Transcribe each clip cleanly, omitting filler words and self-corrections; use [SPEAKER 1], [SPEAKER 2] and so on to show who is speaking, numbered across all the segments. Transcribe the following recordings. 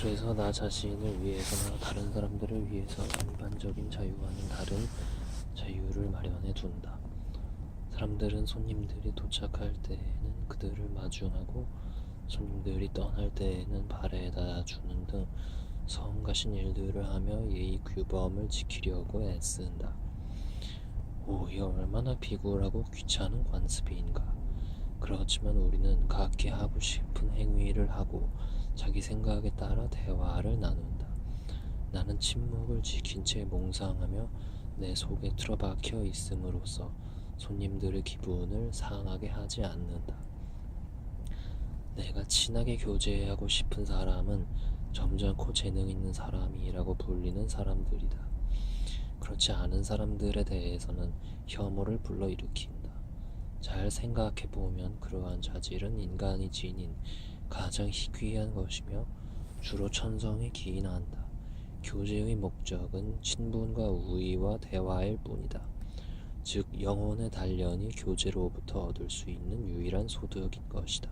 [SPEAKER 1] 그래서 나 자신을 위해서나 다른 사람들을 위해서 전반적인 자유와는 다른 자유를 마련해 둔다. 사람들은 손님들이 도착할 때에는 그들을 마중하고 손님들이 떠날 때에는 발에다 주는 등 성가신 일들을 하며 예의 규범을 지키려고 애쓴다. 이 얼마나 비굴하고 귀찮은 관습인가. 그렇지만 우리는 각기 하고 싶은 행위를 하고 자기 생각에 따라 대화를 나눈다. 나는 침묵을 지킨 채 몽상하며 내 속에 틀어박혀 있음으로써 손님들의 기분을 상하게 하지 않는다. 내가 친하게 교제하고 싶은 사람은 점잖고 재능 있는 사람이라고 불리는 사람들이다. 그렇지 않은 사람들에 대해서는 혐오를 불러일으킨다. 잘 생각해보면 그러한 자질은 인간이 지닌 가장 희귀한 것이며 주로 천성에 기인한다. 교제의 목적은 친분과 우애와 대화일 뿐이다. 즉 영혼의 단련이 교제로부터 얻을 수 있는 유일한 소득인 것이다.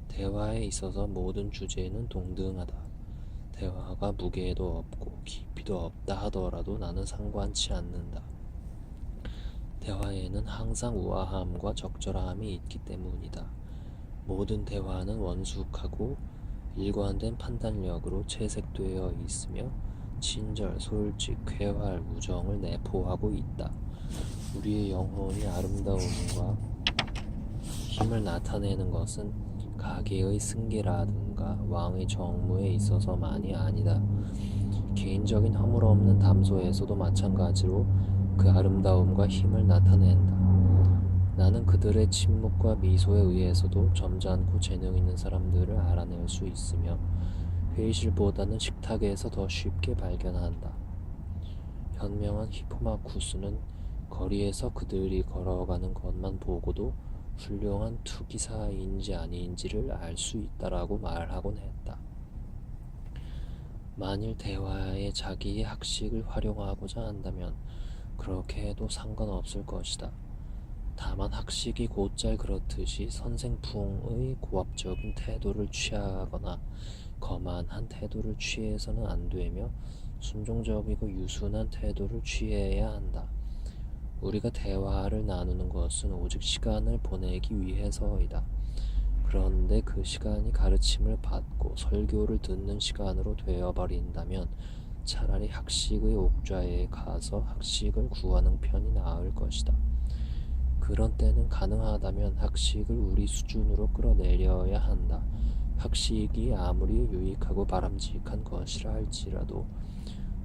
[SPEAKER 1] 대화에 있어서 모든 주제는 동등하다. 대화가 무게도 없고 깊이도 없다 하더라도 나는 상관치 않는다. 대화에는 항상 우아함과 적절함이 있기 때문이다. 모든 대화는 원숙하고 일관된 판단력으로 채색되어 있으며 친절, 솔직, 쾌활, 우정을 내포하고 있다. 우리의 영혼이 아름다움과 힘을 나타내는 것은 가계의 승계라든가 왕의 정무에 있어서만이 아니다. 개인적인 허물없는 담소에서도 마찬가지로 그 아름다움과 힘을 나타낸다. 나는 그들의 침묵과 미소에 의해서도 점잖고 재능 있는 사람들을 알아낼 수 있으며 회의실보다는 식탁에서 더 쉽게 발견한다. 현명한 히포마쿠스는 거리에서 그들이 걸어가는 것만 보고도 훌륭한 투기사인지 아닌지를 알 수 있다라고 말하곤 했다. 만일 대화에 자기의 학식을 활용하고자 한다면 그렇게 해도 상관없을 것이다. 다만 학식이 곧잘 그렇듯이 선생풍의 고압적인 태도를 취하거나 거만한 태도를 취해서는 안 되며 순종적이고 유순한 태도를 취해야 한다. 우리가 대화를 나누는 것은 오직 시간을 보내기 위해서이다. 그런데 그 시간이 가르침을 받고 설교를 듣는 시간으로 되어버린다면 차라리 학식의 옥좌에 가서 학식을 구하는 편이 나을 것이다. 그런 때는 가능하다면 학식을 우리 수준으로 끌어내려야 한다. 학식이 아무리 유익하고 바람직한 것이라 할지라도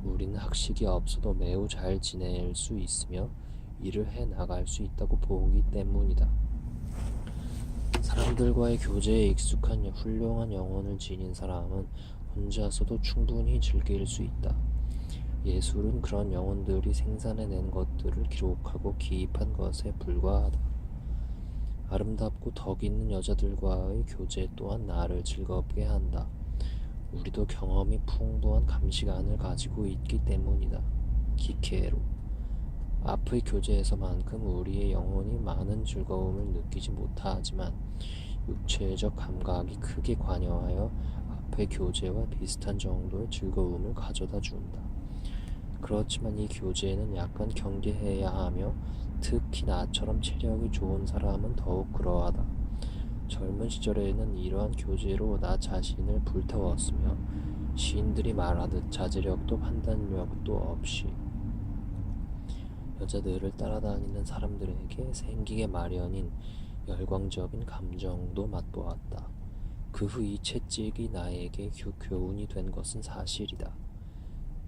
[SPEAKER 1] 우리는 학식이 없어도 매우 잘 지낼 수 있으며 일을 해 나갈 수 있다고 보기 때문이다. 사람들과의 교제에 익숙한 훌륭한 영혼을 지닌 사람은 혼자서도 충분히 즐길 수 있다. 예술은 그런 영혼들이 생산해낸 것들을 기록하고 기입한 것에 불과하다. 아름답고 덕 있는 여자들과의 교제 또한 나를 즐겁게 한다. 우리도 경험이 풍부한 감시관을 가지고 있기 때문이다. 기케로. 앞의 교제에서만큼 우리의 영혼이 많은 즐거움을 느끼지 못하지만 육체적 감각이 크게 관여하여 앞의 교제와 비슷한 정도의 즐거움을 가져다 준다. 그렇지만 이 교제에는 약간 경계해야 하며 특히 나처럼 체력이 좋은 사람은 더욱 그러하다. 젊은 시절에는 이러한 교제로 나 자신을 불태웠으며 시인들이 말하듯 자제력도 판단력도 없이 여자들을 따라다니는 사람들에게 생기게 마련인 열광적인 감정도 맛보았다. 그 후 이 채찍이 나에게 교훈이 된 것은 사실이다.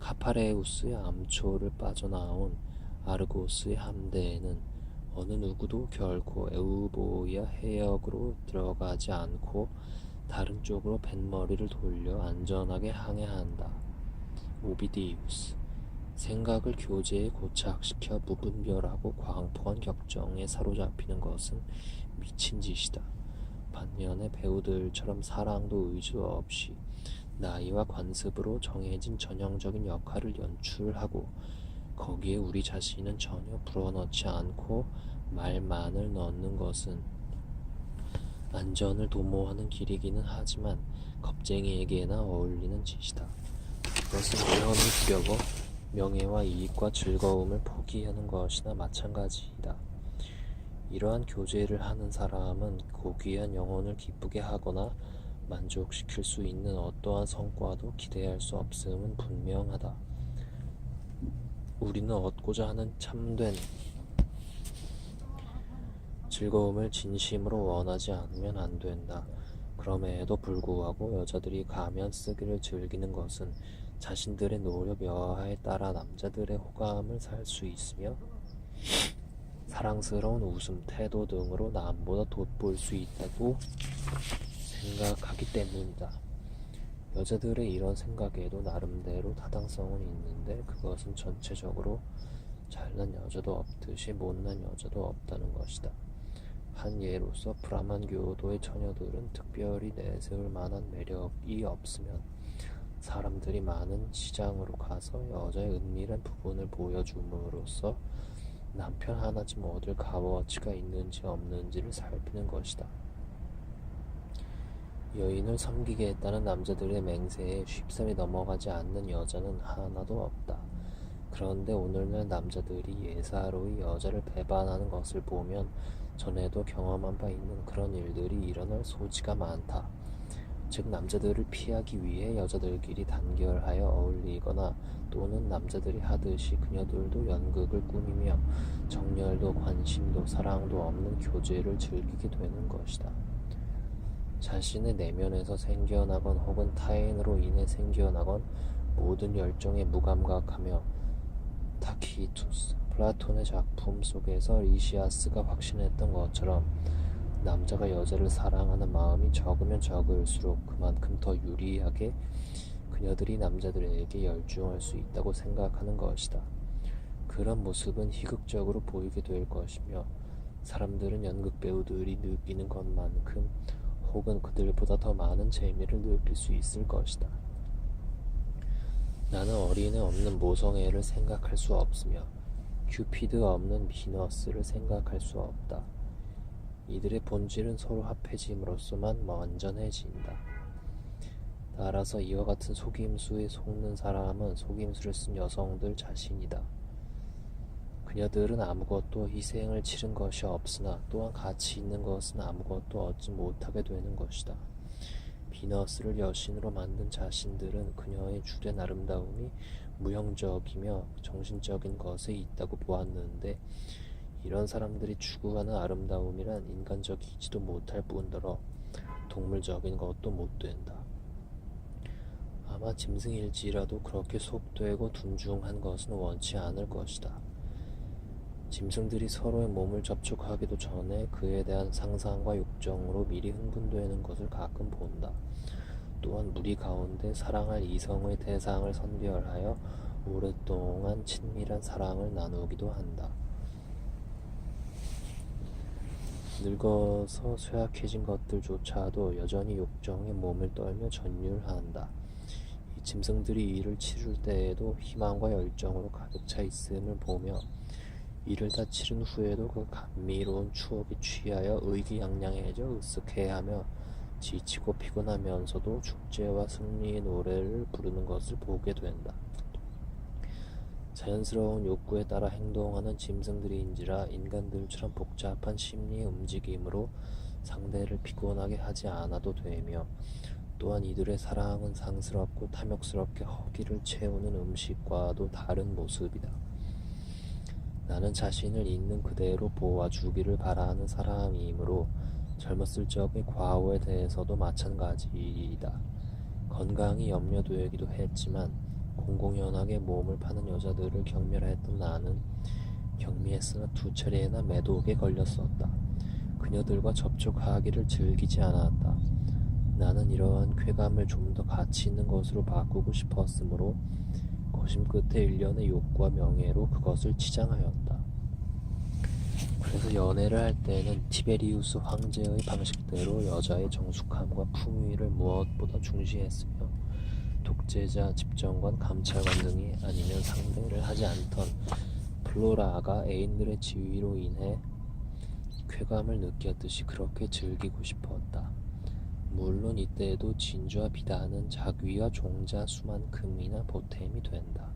[SPEAKER 1] 카파레우스의 암초를 빠져나온 아르고스의 함대에는 어느 누구도 결코 에우보이아 해역으로 들어가지 않고 다른 쪽으로 뱃머리를 돌려 안전하게 항해한다. 오비디우스. 생각을 교제에 고착시켜 무분별하고 광폭한 격정에 사로잡히는 것은 미친 짓이다. 반면에 배우들처럼 사랑도 의지도 없이 나이와 관습으로 정해진 전형적인 역할을 연출하고 거기에 우리 자신은 전혀 불어넣지 않고 말만을 넣는 것은 안전을 도모하는 길이기는 하지만 겁쟁이에게나 어울리는 짓이다. 그것은 위험이 두려워 명예와 이익과 즐거움을 포기하는 것이나 마찬가지이다. 이러한 교제를 하는 사람은 고귀한 영혼을 기쁘게 하거나 만족시킬 수 있는 어떠한 성과도 기대할 수 없음은 분명하다. 우리는 얻고자 하는 참된 즐거움을 진심으로 원하지 않으면 안 된다. 그럼에도 불구하고 여자들이 가면 쓰기를 즐기는 것은 자신들의 노력 여하에 따라 남자들의 호감을 살 수 있으며 사랑스러운 웃음, 태도 등으로 남보다 돋보일 수 있다고 생각하기 때문이다. 여자들의 이런 생각에도 나름대로 타당성은 있는데 그것은 전체적으로 잘난 여자도 없듯이 못난 여자도 없다는 것이다. 한 예로서 브라만교도의 처녀들은 특별히 내세울 만한 매력이 없으면 사람들이 많은 시장으로 가서 여자의 은밀한 부분을 보여줌으로써 남편 하나쯤 얻을 값어치가 있는지 없는지를 살피는 것이다. 여인을 섬기게 했다는 남자들의 맹세에 쉽사리 넘어가지 않는 여자는 하나도 없다. 그런데 오늘날 남자들이 예사로이 여자를 배반하는 것을 보면 전에도 경험한 바 있는 그런 일들이 일어날 소지가 많다. 즉 남자들을 피하기 위해 여자들끼리 단결하여 어울리거나 또는 남자들이 하듯이 그녀들도 연극을 꾸미며 정열도 관심도 사랑도 없는 교제를 즐기게 되는 것이다. 자신의 내면에서 생겨나건 혹은 타인으로 인해 생겨나건 모든 열정에 무감각하며 타키투스, 플라톤의 작품 속에서 리시아스가 확신했던 것처럼 남자가 여자를 사랑하는 마음이 적으면 적을수록 그만큼 더 유리하게 그녀들이 남자들에게 열중할 수 있다고 생각하는 것이다. 그런 모습은 희극적으로 보이게 될 것이며 사람들은 연극 배우들이 느끼는 것만큼 혹은 그들보다 더 많은 재미를 느낄 수 있을 것이다. 나는 어린애 없는 모성애를 생각할 수 없으며 큐피드 없는 비너스를 생각할 수 없다. 이들의 본질은 서로 합해짐으로써만 완전해진다. 따라서 이와 같은 속임수에 속는 사람은 속임수를 쓴 여성들 자신이다. 그녀들은 아무것도 희생을 치른 것이 없으나 또한 가치 있는 것은 아무것도 얻지 못하게 되는 것이다. 비너스를 여신으로 만든 자신들은 그녀의 주된 아름다움이 무형적이며 정신적인 것에 있다고 보았는데 이런 사람들이 추구하는 아름다움이란 인간적이지도 못할 뿐더러 동물적인 것도 못 된다. 아마 짐승일지라도 그렇게 속되고 둔중한 것은 원치 않을 것이다. 짐승들이 서로의 몸을 접촉하기도 전에 그에 대한 상상과 욕정으로 미리 흥분되는 것을 가끔 본다. 또한 무리 가운데 사랑할 이성의 대상을 선별하여 오랫동안 친밀한 사랑을 나누기도 한다. 늙어서 쇠약해진 것들조차도 여전히 욕정에 몸을 떨며 전율한다. 이 짐승들이 일을 치룰 때에도 희망과 열정으로 가득 차 있음을 보며 일을 다 치른 후에도 그 감미로운 추억에 취하여 의기양양해져 으쓱해하며 지치고 피곤하면서도 축제와 승리의 노래를 부르는 것을 보게 된다. 자연스러운 욕구에 따라 행동하는 짐승들인지라 인간들처럼 복잡한 심리의 움직임으로 상대를 피곤하게 하지 않아도 되며 또한 이들의 사랑은 상스럽고 탐욕스럽게 허기를 채우는 음식과도 다른 모습이다. 나는 자신을 있는 그대로 보아주기를 바라는 사람이므로 젊었을 적의 과오에 대해서도 마찬가지이다. 건강이 염려되기도 했지만 공공연하게 몸을 파는 여자들을 경멸했던 나는 경미했으나 2차례나 매독에 걸렸었다. 그녀들과 접촉하기를 즐기지 않았다. 나는 이러한 쾌감을 좀 더 가치 있는 것으로 바꾸고 싶었으므로 거심 끝에 일련의 욕구와 명예로 그것을 치장하였다. 그래서 연애를 할 때는 티베리우스 황제의 방식대로 여자의 정숙함과 품위를 무엇보다 중시했으며 독재자, 집정관, 감찰관 등이 아니면 상대를 하지 않던 플로라가 애인들의 지위로 인해 쾌감을 느꼈듯이 그렇게 즐기고 싶었다. 물론 이때에도 진주와 비단은 자귀와 종자 수만큼이나 보탬이 된다.